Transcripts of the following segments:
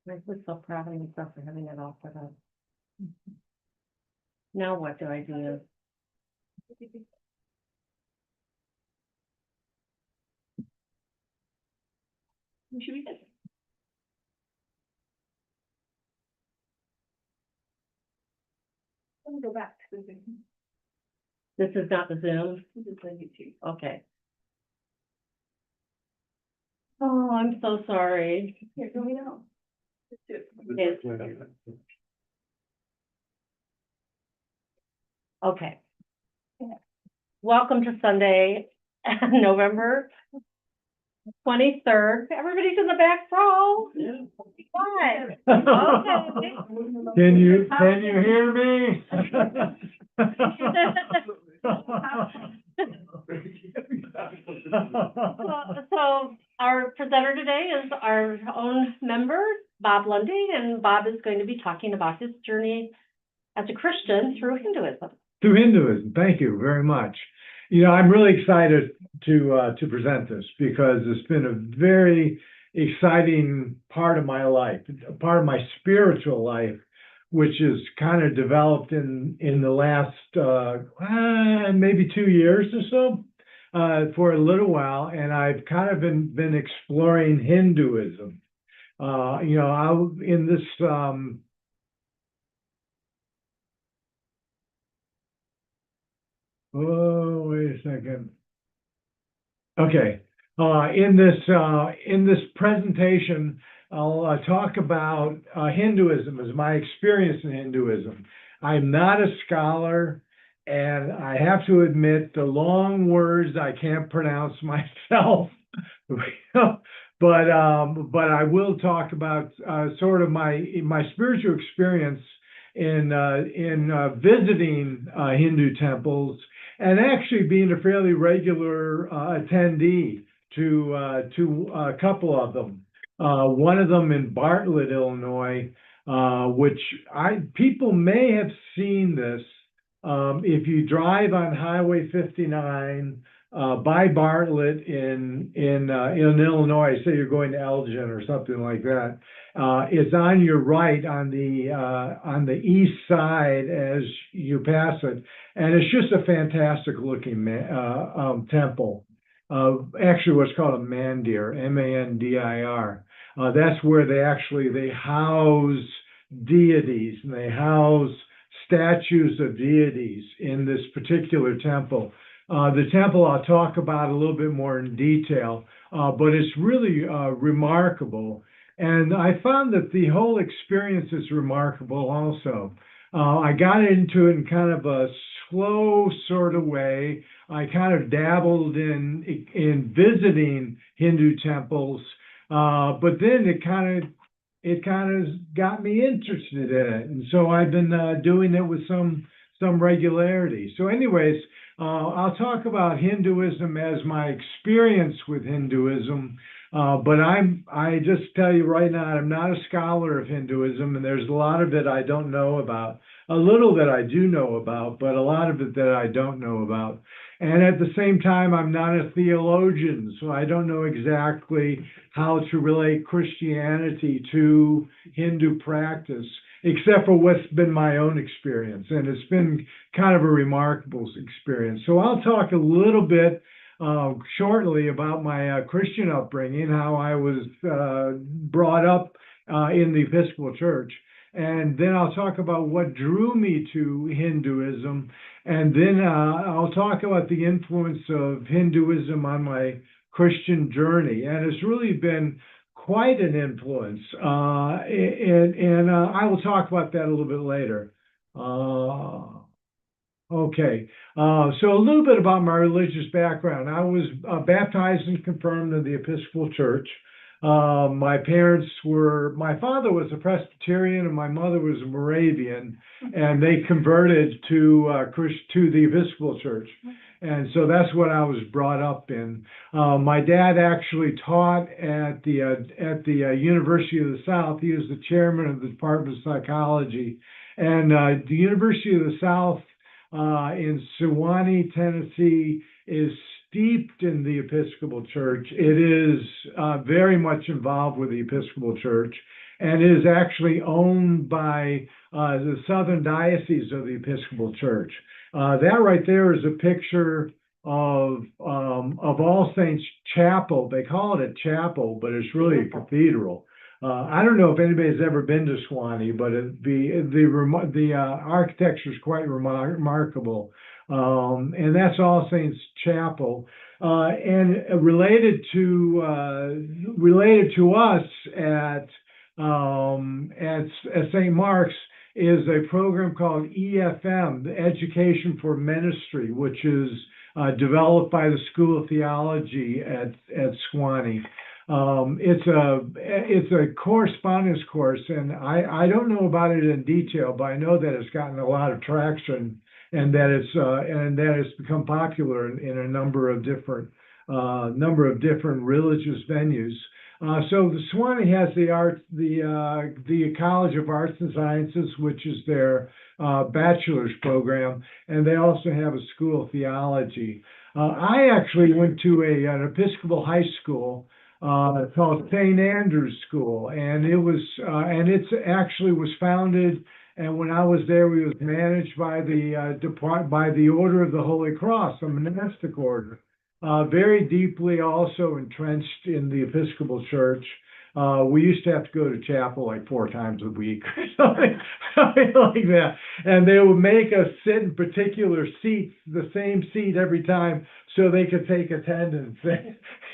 I'm so proud of myself for having it all set up. Now what do I do? You should be good. Let me go back to the Zoom. This is not the Zoom? This is the YouTube. Okay. Oh, I'm so sorry. Here, go me now. Let's do it. Yes. Okay. Yeah. Welcome to Sunday, November 23rd. Everybody's in the back row. Why? Okay. Can you hear me? So our presenter today is our own member, Bob Lundy, and Bob is going to be talking about his journey as a Christian through Hinduism. Through Hinduism, thank you very much. You know, I'm really excited to present this because it's been a very exciting part of my life, a part of my spiritual life, which is kind of developed in the last maybe 2 years or so, for a little while, and I've kind of been exploring Hinduism. You know, in this oh, wait a second. Okay. In this presentation, I'll talk about Hinduism as my experience in Hinduism. I'm not a scholar, and I have to admit the long words I can't pronounce myself. But I will talk about sort of my spiritual experience in visiting Hindu temples and actually being a fairly regular attendee to a couple of them. One of them in Bartlett, Illinois, which people may have seen this. If you drive on Highway 59 by Bartlett in Illinois, say you're going to Elgin or something like that, it's on your right on the east side as you pass it, and it's just a fantastic looking temple. Actually, what's called a mandir, M-A-N-D-I-R. That's where they house deities, and they house statues of deities in this particular temple. The temple I'll talk about a little bit more in detail, but it's really remarkable. And I found that the whole experience is remarkable also. I got into it in kind of a slow sort of way. I kind of dabbled in visiting Hindu temples, but then it kind of got me interested in it, and so I've been doing it with some regularity. So, anyways, I'll talk about Hinduism as my experience with Hinduism, but I just tell you right now, I'm not a scholar of Hinduism, and there's a lot of it I don't know about. A little that I do know about, but a lot of it that I don't know about. And at the same time, I'm not a theologian, so I don't know exactly how to relate Christianity to Hindu practice, except for what's been my own experience. And it's been kind of a remarkable experience. So I'll talk a little bit shortly about my Christian upbringing, how I was brought up in the Episcopal Church. And then I'll talk about what drew me to Hinduism. And then I'll talk about the influence of Hinduism on my Christian journey. And it's really been quite an influence. And I will talk about that a little bit later. Okay. So a little bit about my religious background. I was baptized and confirmed in the Episcopal Church. My father was a Presbyterian and my mother was a Moravian, and they converted to the Episcopal Church. And so that's what I was brought up in. My dad actually taught at the University of the South. He was the chairman of the Department of Psychology. And the University of the South in Sewanee, Tennessee, is steeped in the Episcopal Church. It is very much involved with the Episcopal Church. and it is actually owned by the Southern Diocese of the Episcopal Church. That right there is a picture of All Saints Chapel. They call it a chapel, but it's really a cathedral. I don't know if anybody's ever been to Sewanee, but the architecture is quite remarkable. And that's All Saints Chapel. And related to us at St. Mark's is a program called EFM, the Education for Ministry, which is developed by the School of Theology at Sewanee. It's a correspondence course, and I don't know about it in detail, but I know that it's gotten a lot of traction, and that it's become popular in a number of different religious venues. So the Sewanee has the College of Arts and Sciences, which is their bachelor's program, and they also have a School of Theology. I actually went to an Episcopal high school called St. Andrew's School, and it actually was founded. And when I was there, we was managed by the Order of the Holy Cross, a monastic order, very deeply also entrenched in the Episcopal Church. We used to have to go to chapel like 4 times a week or something like that. And they would make us sit in particular seats, the same seat every time, so they could take attendance.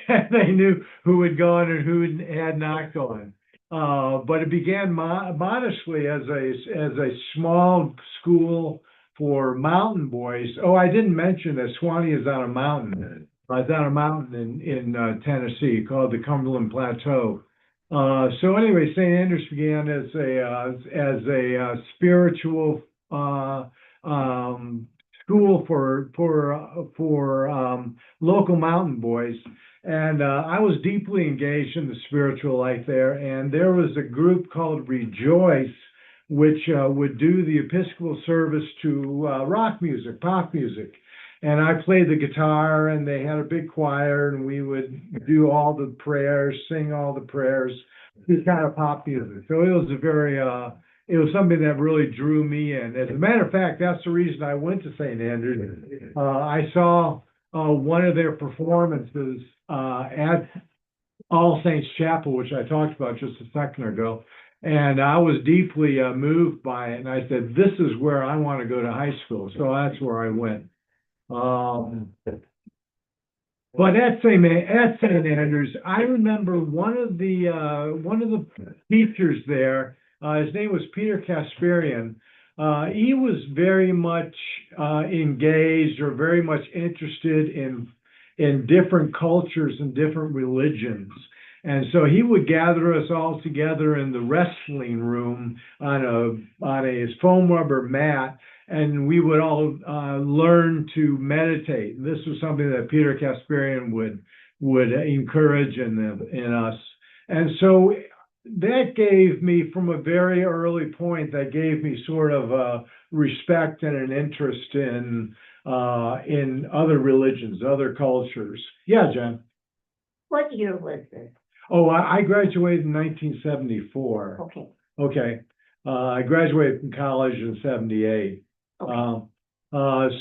And they knew who had gone and who had not gone. But it began modestly as a small school for mountain boys. Oh, I didn't mention that Sewanee is on a mountain. It's on a mountain in Tennessee called the Cumberland Plateau. So anyway, St. Andrews began as a spiritual school for local mountain boys. And I was deeply engaged in the spiritual life there. And there was a group called Rejoice, which would do the Episcopal service to rock music, pop music. And I played the guitar, and they had a big choir, and we would do all the prayers, sing all the prayers, this kind of pop music. So it was it was something that really drew me in. As a matter of fact, that's the reason I went to St. Andrews. I saw one of their performances at All Saints Chapel, which I talked about just a second ago. And I was deeply moved by it. And I said, this is where I want to go to high school. So that's where I went. But at St. Andrews, I remember one of the teachers there. His name was Peter Kasparian. He was very much engaged or very much interested in different cultures and different religions. And so he would gather us all together in the wrestling room on a foam rubber mat, and we would all learn to meditate. And this was something that Peter Kasparian would encourage in us. And so that gave me, from a very early point, that gave me sort of a respect and an interest in other religions, other cultures. Yeah, Jen. What year was this? Oh, I graduated in 1974. Okay. Okay. I graduated from college in 78. Okay.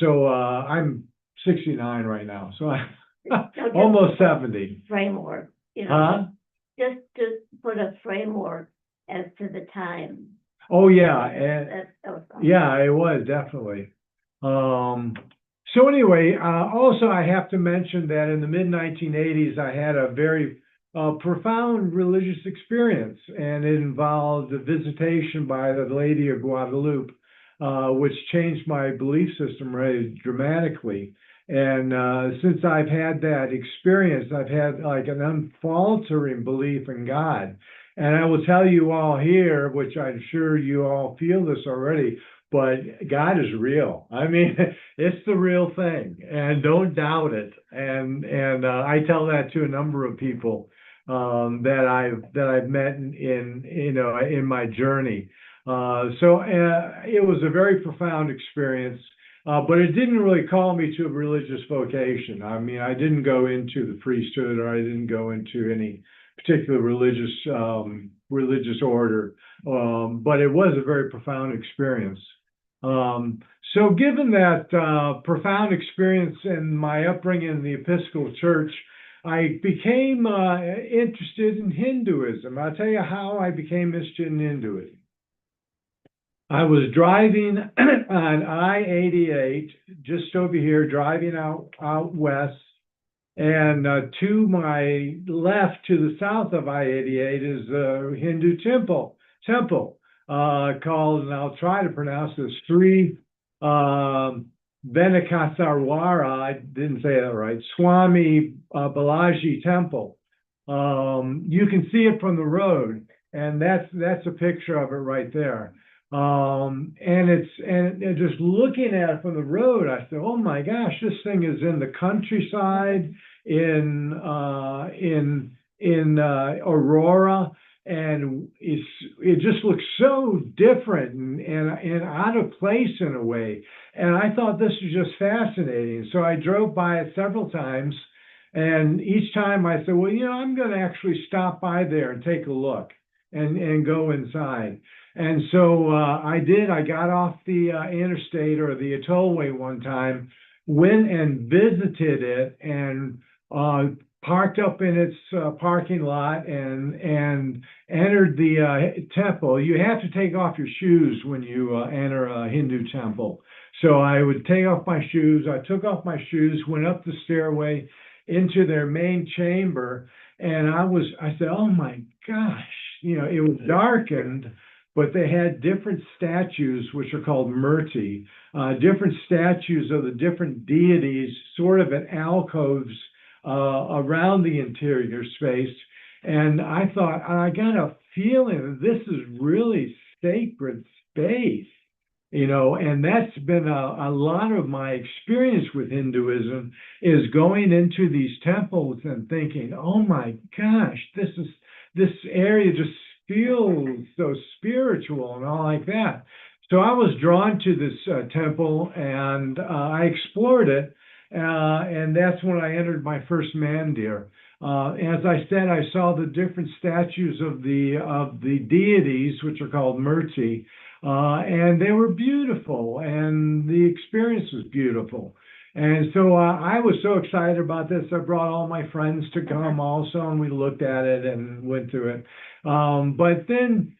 So I'm 69 right now. So I'm just almost 70. Framework, Huh? just put a framework as to the time. Oh, yeah. And That was yeah, it was definitely. So anyway, also I have to mention that in the mid-1980s, I had a very profound religious experience, and it involved a visitation by the Lady of Guadalupe, which changed my belief system really dramatically. And since I've had that experience, I've had like an unfaltering belief in God. And I will tell you all here, which I'm sure you all feel this already, but God is real. I mean, it's the real thing, and don't doubt it. And I tell that to a number of people that I've met in my journey. So it was a very profound experience, but it didn't really call me to a religious vocation. I mean, I didn't go into the priesthood, or I didn't go into any particular religious order. But it was a very profound experience. So given that profound experience in my upbringing in the Episcopal Church, I became interested in Hinduism. I'll tell you how I became interested in Hinduism. I was driving on I-88, just over here, driving out west, and to my left, to the south of I-88, is a Hindu temple called, and I'll try to pronounce this, Sri Venkateswara, I didn't say that right, Swami Balaji Temple. You can see it from the road, and that's a picture of it right there. And just looking at it from the road, I said, "Oh my gosh, this thing is in the countryside in Aurora." And it just looks so different and out of place in a way. And I thought this was just fascinating. So I drove by it several times, and each time I said, well, I'm going to actually stop by there and take a look and go inside. And so I did. I got off the interstate or the tollway one time, went and visited it, and parked up in its parking lot and entered the temple. You have to take off your shoes when you enter a Hindu temple. So I would take off my shoes. I took off my shoes, went up the stairway into their main chamber, and I said, oh my gosh, it was darkened, but they had different statues, which are called murti, different statues of the different deities, sort of in alcoves around the interior space. And I thought, I got a feeling that this is really sacred space, and that's been a lot of my experience with Hinduism, is going into these temples and thinking, oh my gosh, this area just feels so spiritual and all like that. So I was drawn to this temple, and I explored it. And that's when I entered my first mandir. As I said, I saw the different statues of the deities, which are called murti, and they were beautiful, and the experience was beautiful. And so I was so excited about this, I brought all my friends to come also, and we looked at it and went through it. But then,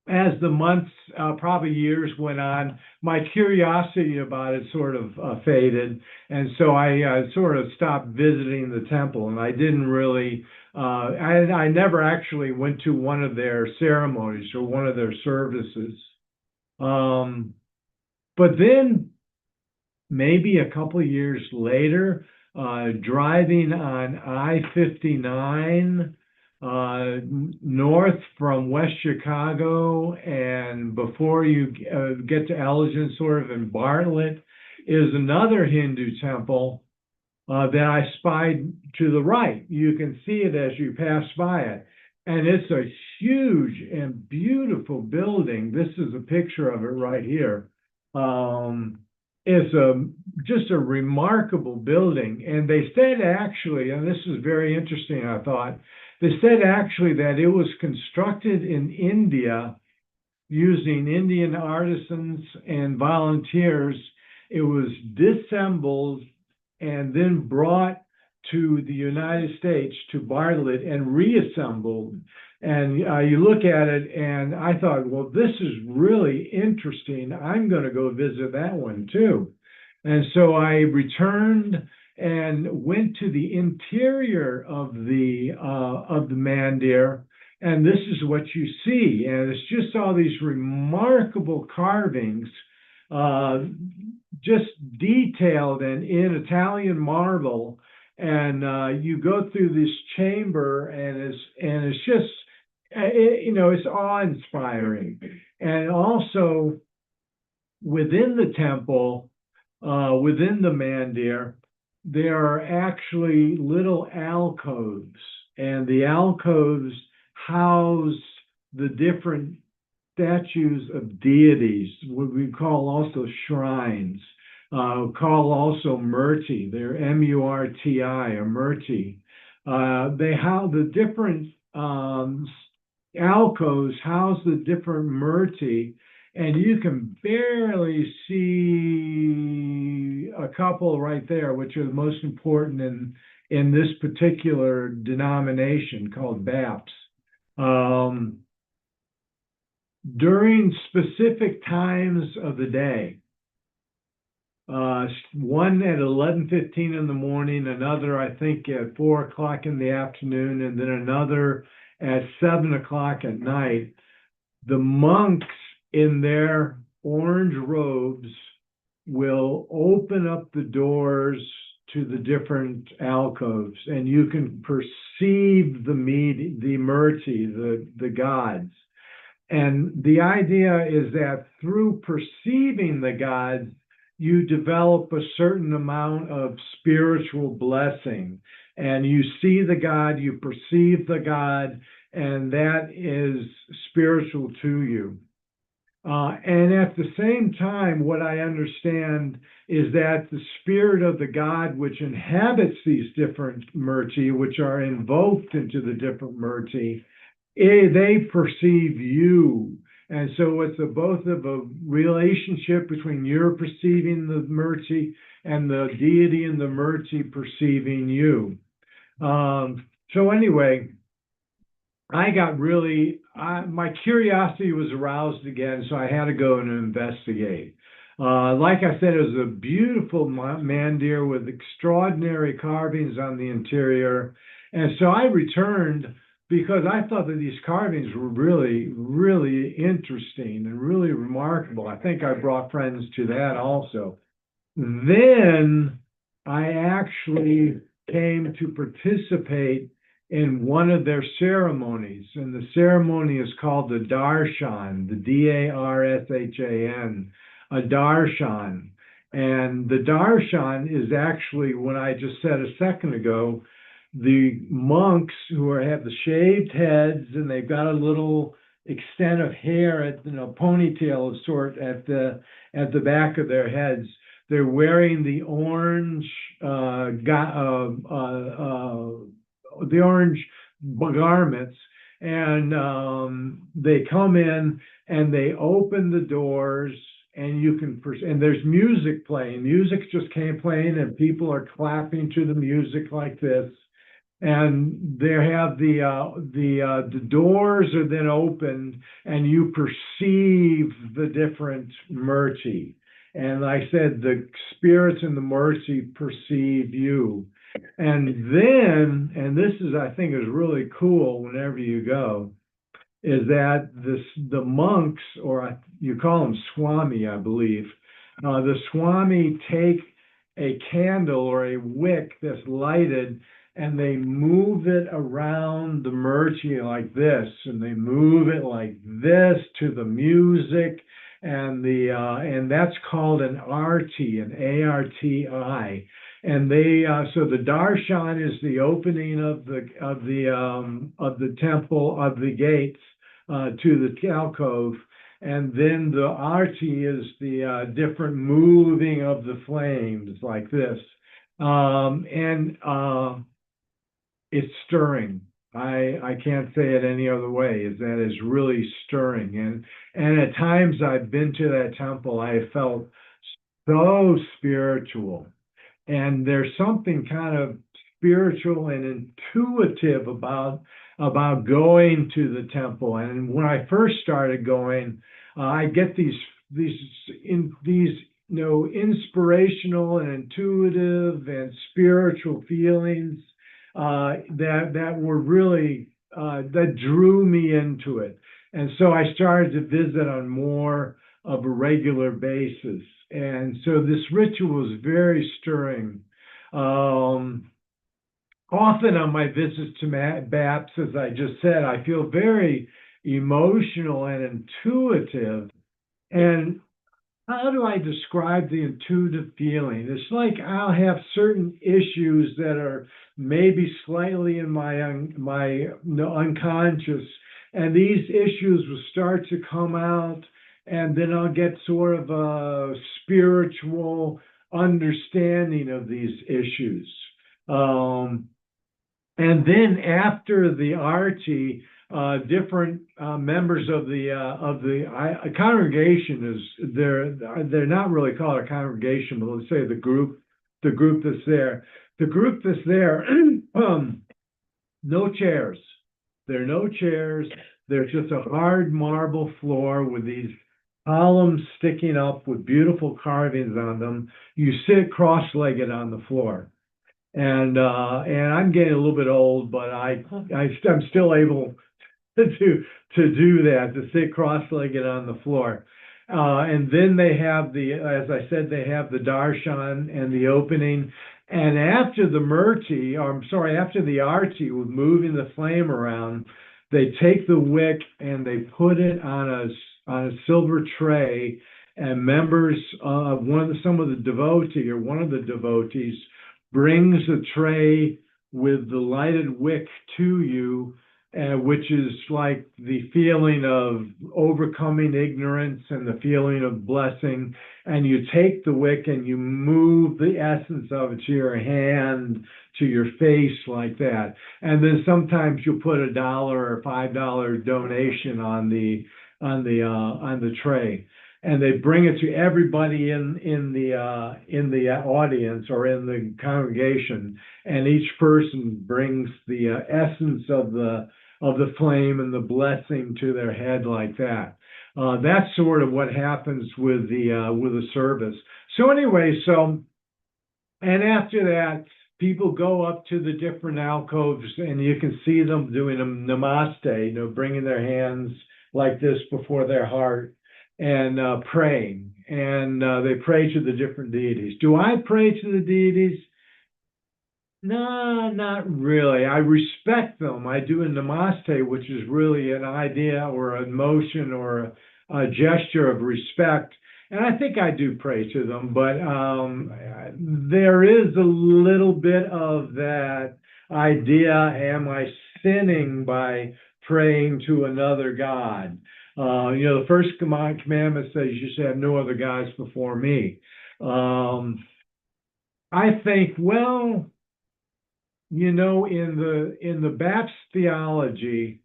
as the months, probably years went on, my curiosity about it sort of faded. And so I sort of stopped visiting the temple, and I didn't really, I never actually went to one of their ceremonies or one of their services. But then maybe a couple of years later, driving on I-59, north from West Chicago, and before you get to Elgin, sort of in Bartlett, is another Hindu temple that I spied to the right. You can see it as you pass by it. And it's a huge and beautiful building. This is a picture of it right here. It's just a remarkable building. And they said actually, and this is very interesting, I thought, they said actually that it was constructed in India using Indian artisans and volunteers. It was disassembled and then brought to the United States, to Bartlett, and reassembled. And you look at it, and I thought, well, this is really interesting. I'm going to go visit that one too. And so I returned and went to the interior of the mandir, and this is what you see. And it's just all these remarkable carvings, just detailed and in Italian marble. And you go through this chamber, and it's just, it's awe-inspiring. And also within the temple, within the mandir, there are actually little alcoves, and the alcoves house the different statues of deities, what we call also shrines, call also murti. They're M-U-R-T-I, or murti. The different alcoves house the different murti, and you can barely see a couple right there, which are the most important in this particular denomination called BAPS. During specific times of the day, one at 11:15 in the morning, another I think at 4 o'clock in the afternoon, and then another at 7 o'clock at night, the monks in their orange robes will open up the doors to the different alcoves, and you can perceive the murti, the gods. And the idea is that through perceiving the gods, you develop a certain amount of spiritual blessing. And you see the God, you perceive the God, and that is spiritual to you. And at the same time, what I understand is that the spirit of the God which inhabits these different murti, which are invoked into the different murti, they perceive you. And so it's both of a relationship between your perceiving the murti and the deity and the murti perceiving you. So anyway, I got really, my curiosity was aroused again, so I had to go and investigate. Like I said, it was a beautiful mandir with extraordinary carvings on the interior. And so I returned because I thought that these carvings were really, really interesting and really remarkable. I think I brought friends to that also. Then I actually came to participate in one of their ceremonies, and the ceremony is called the darshan, the darshan, a darshan. And the darshan is actually what I just said a second ago. The monks who have the shaved heads, and they've got a little extent of hair, ponytail of sort at the back of their heads. They're wearing the orange garments, and they come in and they open the doors, and you can, and there's music playing. Music just came playing, and people are clapping to the music like this. And they have the doors are then opened, and you perceive the different murti. And like I said, the spirits in the murti perceive you. And then, and this is, I think, is really cool whenever you go, is that the monks, or you call them swami, I believe, the swami take a candle or a wick that's lighted, and they move it around the murti like this, and they move it like this to the music, and that's called an arti, an A-R-T-I. And so the darshan is the opening of the temple, of the gates to the alcove, and then the arti is the different moving of the flames like this, it's stirring. I can't say it any other way. Is that is really stirring, and at times I've been to that temple, I have felt so spiritual. And there's something kind of spiritual and intuitive about going to the temple. And when I first started going, I get these inspirational and intuitive and spiritual feelings that were really that drew me into it. And so I started to visit on more of a regular basis. And so this ritual is very stirring. Often on my visits to BAPS, as I just said, I feel very emotional and intuitive. And how do I describe the intuitive feeling? It's like I'll have certain issues that are maybe slightly in my unconscious, and these issues will start to come out, and then I'll get sort of a spiritual understanding of these issues. And then after the archie, different members of the congregation they're not really called a congregation, but let's say the group that's there. The group that's there, no chairs. There are no chairs. There's just a hard marble floor with these columns sticking up with beautiful carvings on them. You sit cross-legged on the floor. And I'm getting a little bit old, but I'm still able to do that, to sit cross-legged on the floor. And then they have as I said, they have the darshan and the opening. And after the archie with moving the flame around, they take the wick and they put it on a silver tray, and members of some of the devotee or one of the devotees brings a tray with the lighted wick to you, which is like the feeling of overcoming ignorance and the feeling of blessing. And you take the wick and you move the essence of it to your hand, to your face, like that. And then sometimes you'll put $1 or $5 donation on the tray. And they bring it to everybody in the audience or in the congregation, and each person brings the essence of the flame and the blessing to their head, like that. That's sort of what happens with the service. So anyway, and after that, people go up to the different alcoves, and you can see them doing a namaste, bringing their hands like this before their heart, and praying, and they pray to the different deities. Do I pray to the deities? No, not really. I respect them. I do a namaste, which is really an idea or an emotion or a gesture of respect, and I think I do pray to them, but there is a little bit of that idea, am I sinning by praying to another god? The first commandment says you should have no other gods before me. I think, well, in the Baptist theology,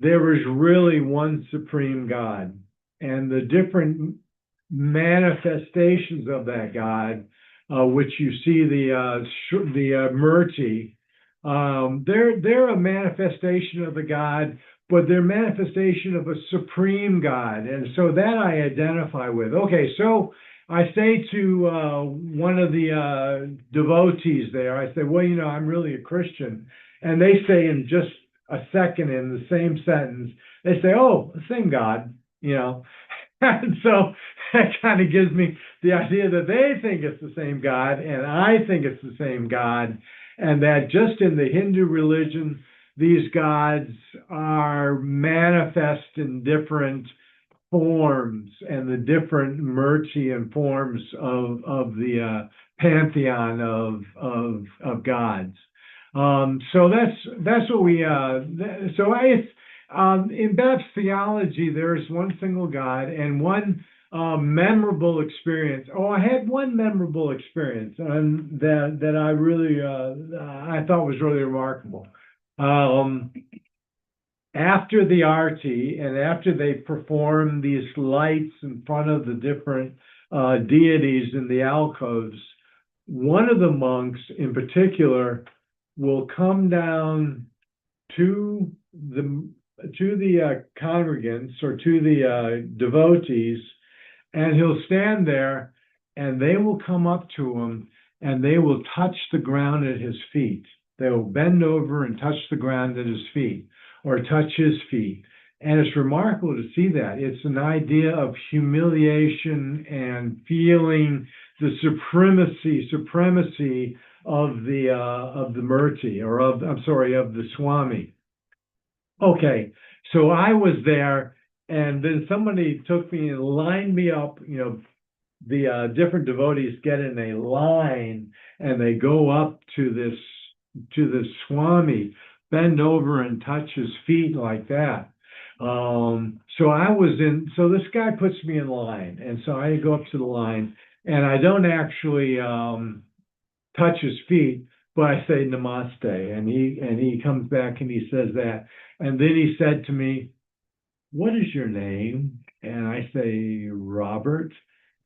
there is really one supreme God, and the different manifestations of that God, which you see the Murti, they're a manifestation of the God, but they're manifestation of a supreme God. And so that I identify with. Okay, so I say to one of the devotees there, I say, well, I'm really a Christian. And they say in just a second, in the same sentence, they say, oh, the same God, And so that kind of gives me the idea that they think it's the same God, and I think it's the same God, and that just in the Hindu religion, these gods are manifest in different forms, and the different Murtian forms of the pantheon of gods. So that's what we. In Baptist theology, there is one single God and one memorable experience. Oh, I had one memorable experience that I really I thought was really remarkable. After the arti and after they perform these lights in front of the different deities in the alcoves, one of the monks in particular will come down to the congregants or to the devotees, and he'll stand there, and they will come up to him, and they will touch the ground at his feet. They will bend over and touch the ground at his feet, or touch his feet. And it's remarkable to see that. It's an idea of humiliation and feeling the supremacy of the Murti, or of the Swami. Okay, so I was there, and then somebody took me and lined me up. The different devotees get in a line, and they go up to this Swami, bend over and touch his feet like that. So this guy puts me in line, and so I go up to the line, and I don't actually touch his feet, but I say namaste, and he comes back and he says that, and then he said to me, "What is your name?" And I say, "Robert."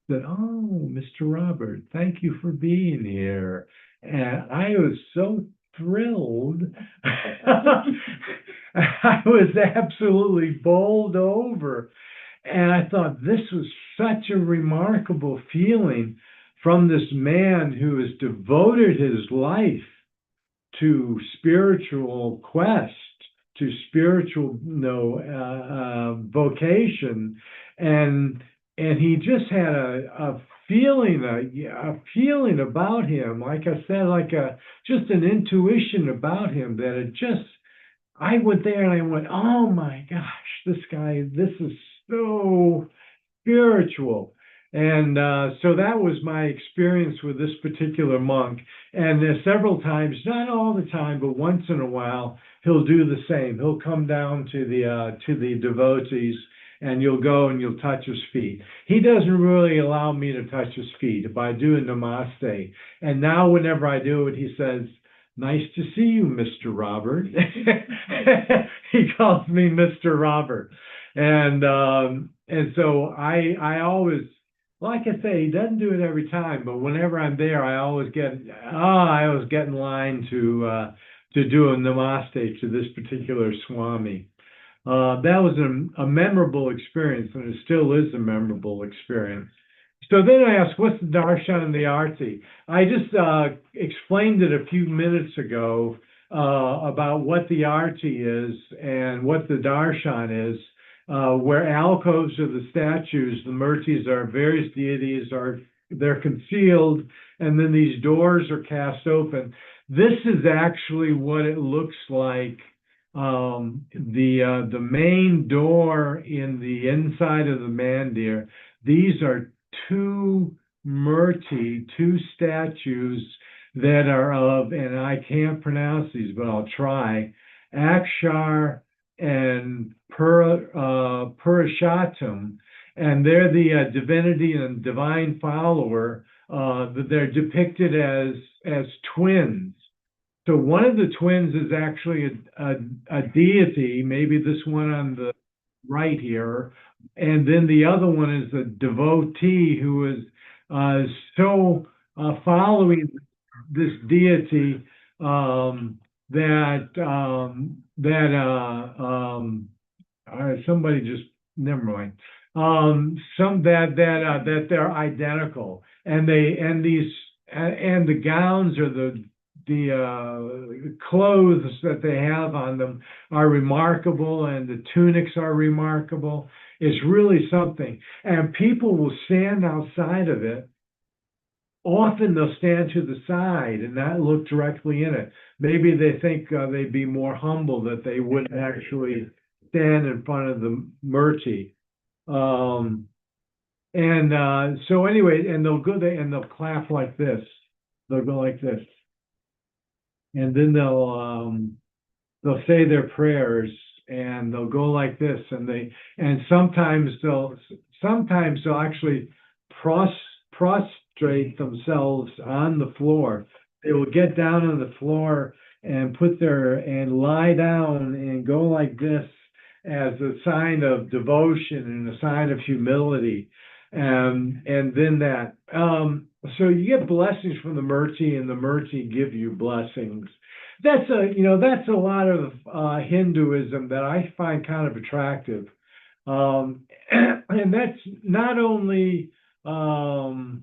He said, "Oh, Mr. Robert, thank you for being here." And I was so thrilled. I was absolutely bowled over. And I thought this was such a remarkable feeling from this man who has devoted his life to spiritual quest, to spiritual, vocation, and he just had a feeling, a feeling about him, like I said, just an intuition about him that it just. I went there and I went, oh my gosh, this guy, this is so spiritual. And so that was my experience with this particular monk. And several times, not all the time, but once in a while, he'll do the same. He'll come down to the devotees, and you'll go and you'll touch his feet. He doesn't really allow me to touch his feet if I do a namaste. And now whenever I do it, he says, "Nice to see you, Mr. Robert." He calls me Mr. Robert. And so I always, like I say, he doesn't do it every time, but whenever I'm there, I always get in line to do a namaste to this particular Swami. That was a memorable experience, and it still is a memorable experience. So then I asked, what's the darshan and the arti? I just explained it a few minutes ago about what the arti is and what the darshan is. Where alcoves are the statues, the murtis are various deities, they're concealed, and then these doors are cast open. This is actually what it looks like. The main door in the inside of the mandir. These are two statues that are of, and I can't pronounce these, but I'll try, Akshar and Purushottama, and they're the divinity and divine follower. That they're depicted as twins. So one of the twins is actually a deity, maybe this one on the right here, and then the other one is a devotee who is so following this deity somebody just never mind. That they're identical, and the gowns or the clothes that they have on them are remarkable, and the tunics are remarkable. It's really something. And people will stand outside of it. Often they'll stand to the side and not look directly in it. Maybe they think they'd be more humble, that they wouldn't actually stand in front of the murti. So anyway, and they'll go there and they'll clap like this. They'll go like this. And then they'll say their prayers, and they'll go like this, and sometimes they'll actually prostrate themselves on the floor. They will get down on the floor and lie down and go like this as a sign of devotion and a sign of humility. And then that. So you get blessings from the murti, and the murti give you blessings. That's a lot of Hinduism that I find kind of attractive. And that's not only have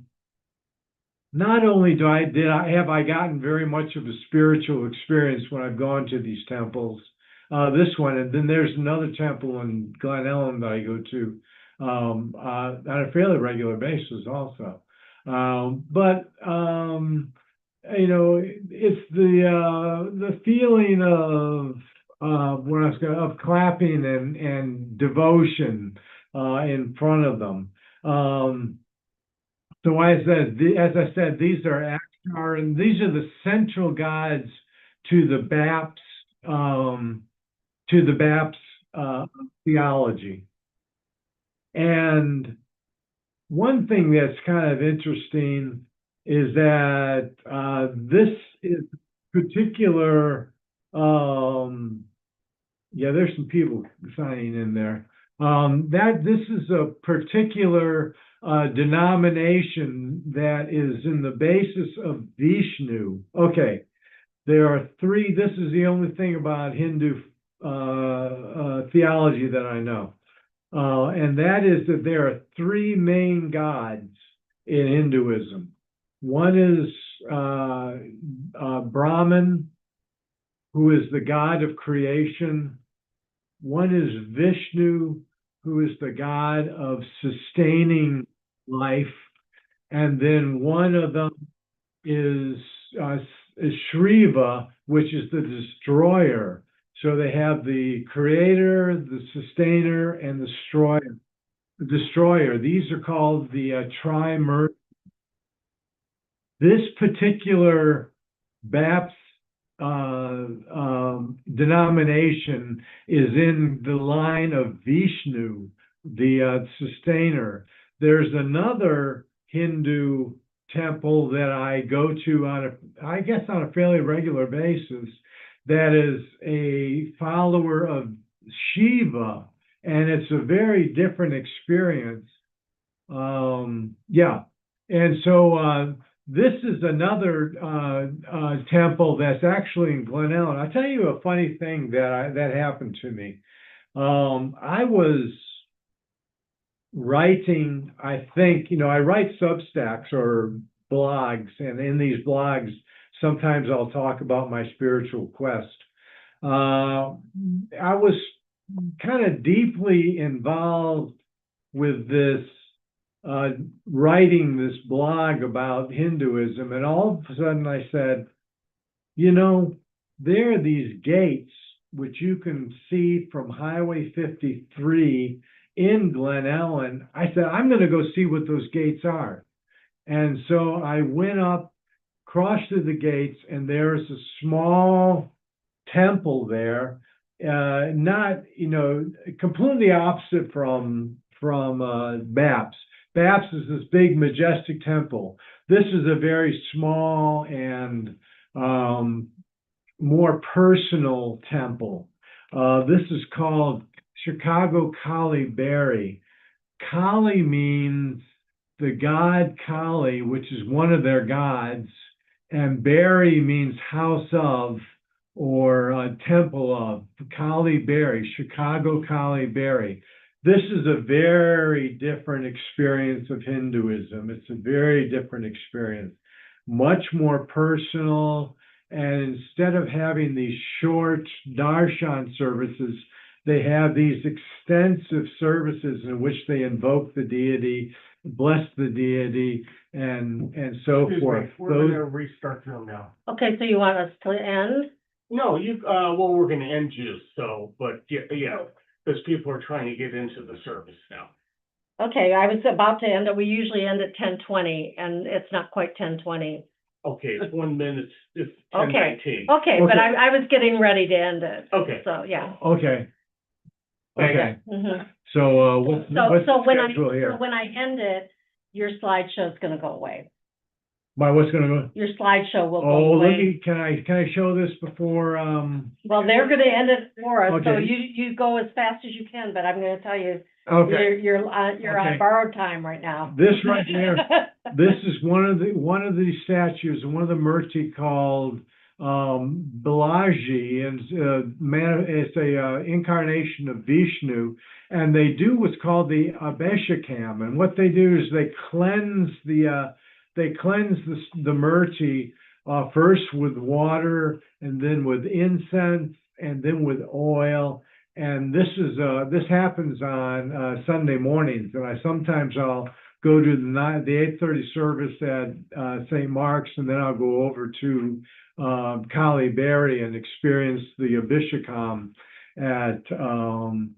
I gotten very much of a spiritual experience when I've gone to these temples, this one, and then there's another temple in Glen Ellyn that I go to on a fairly regular basis also. It's the feeling of clapping and devotion in front of them. So as I said, these are Akshar, and these are the central gods to the BAPS theology. And one thing that's kind of interesting is that this is particular, yeah, there's some people signing in there. This is a particular denomination that is in the basis of Vishnu. Okay, there are three. This is the only thing about Hindu theology that I know, and that is that there are three main gods in Hinduism. One is Brahman, who is the god of creation. One is Vishnu, who is the god of sustaining life. And then one of them is Shriva, which is the destroyer. So they have the creator, the sustainer, and the destroyer. These are called the tri-merge. This particular Baptist denomination is in the line of Vishnu, the sustainer. There's another Hindu temple that I go to on a fairly regular basis that is a follower of Shiva, and it's a very different experience. Yeah, and so this is another temple that's actually in Glen Ellyn. I'll tell you a funny thing that happened to me. I was writing, I think, I write Substacks or blogs, and in these blogs, sometimes I'll talk about my spiritual quest. I was kind of deeply involved with this writing this blog about Hinduism, and all of a sudden I said, there are these gates which you can see from Highway 53 in Glen Ellyn. I said, I'm going to go see what those gates are. And so I went up, crossed through the gates, and there's a small temple there, not, completely opposite from Baptist. Baptist is this big, majestic temple. This is a very small and more personal temple. This is called Chicago Kali Berry. Kali means the god Kali, which is one of their gods, and Berry means house of or temple of. Kali Berry, Chicago Kali Berry. This is a very different experience of Hinduism. It's a very different experience, much more personal. And instead of having these short darshan services, they have these extensive services in which they invoke the deity, bless the deity, and so forth. We're going to restart them now. Okay, so you want us to end? No, we're going to end you, but yeah, because people are trying to get into the service now. Okay, I was about to end it. We usually end at 10:20, and it's not quite 10:20. Okay, it's 1 minute, it's Okay. 10:19. Okay, but I was getting ready to end it. Okay. So, yeah. Okay. Okay. Mhm. So what's the schedule here? So when I end it, your slideshow's gonna go away. What's gonna go? Your slideshow will go Oh, away. can I show this before, Well, they're gonna end it for us, so Okay. you go as fast as you can, but I'm gonna tell you, okay. you're on Okay. borrowed time right now. This right here, this is one of the statues, one of the murti called Balaji, and it's a incarnation of Vishnu, and they do what's called the Episcopal, and what they do is they cleanse the murti first with water, and then with incense, and then with oil. And this happens on Sunday mornings, and I'll go to the 8:30 service at St. Mark's, and then I'll go over to Kali Berry and experience the Episcopal at 10.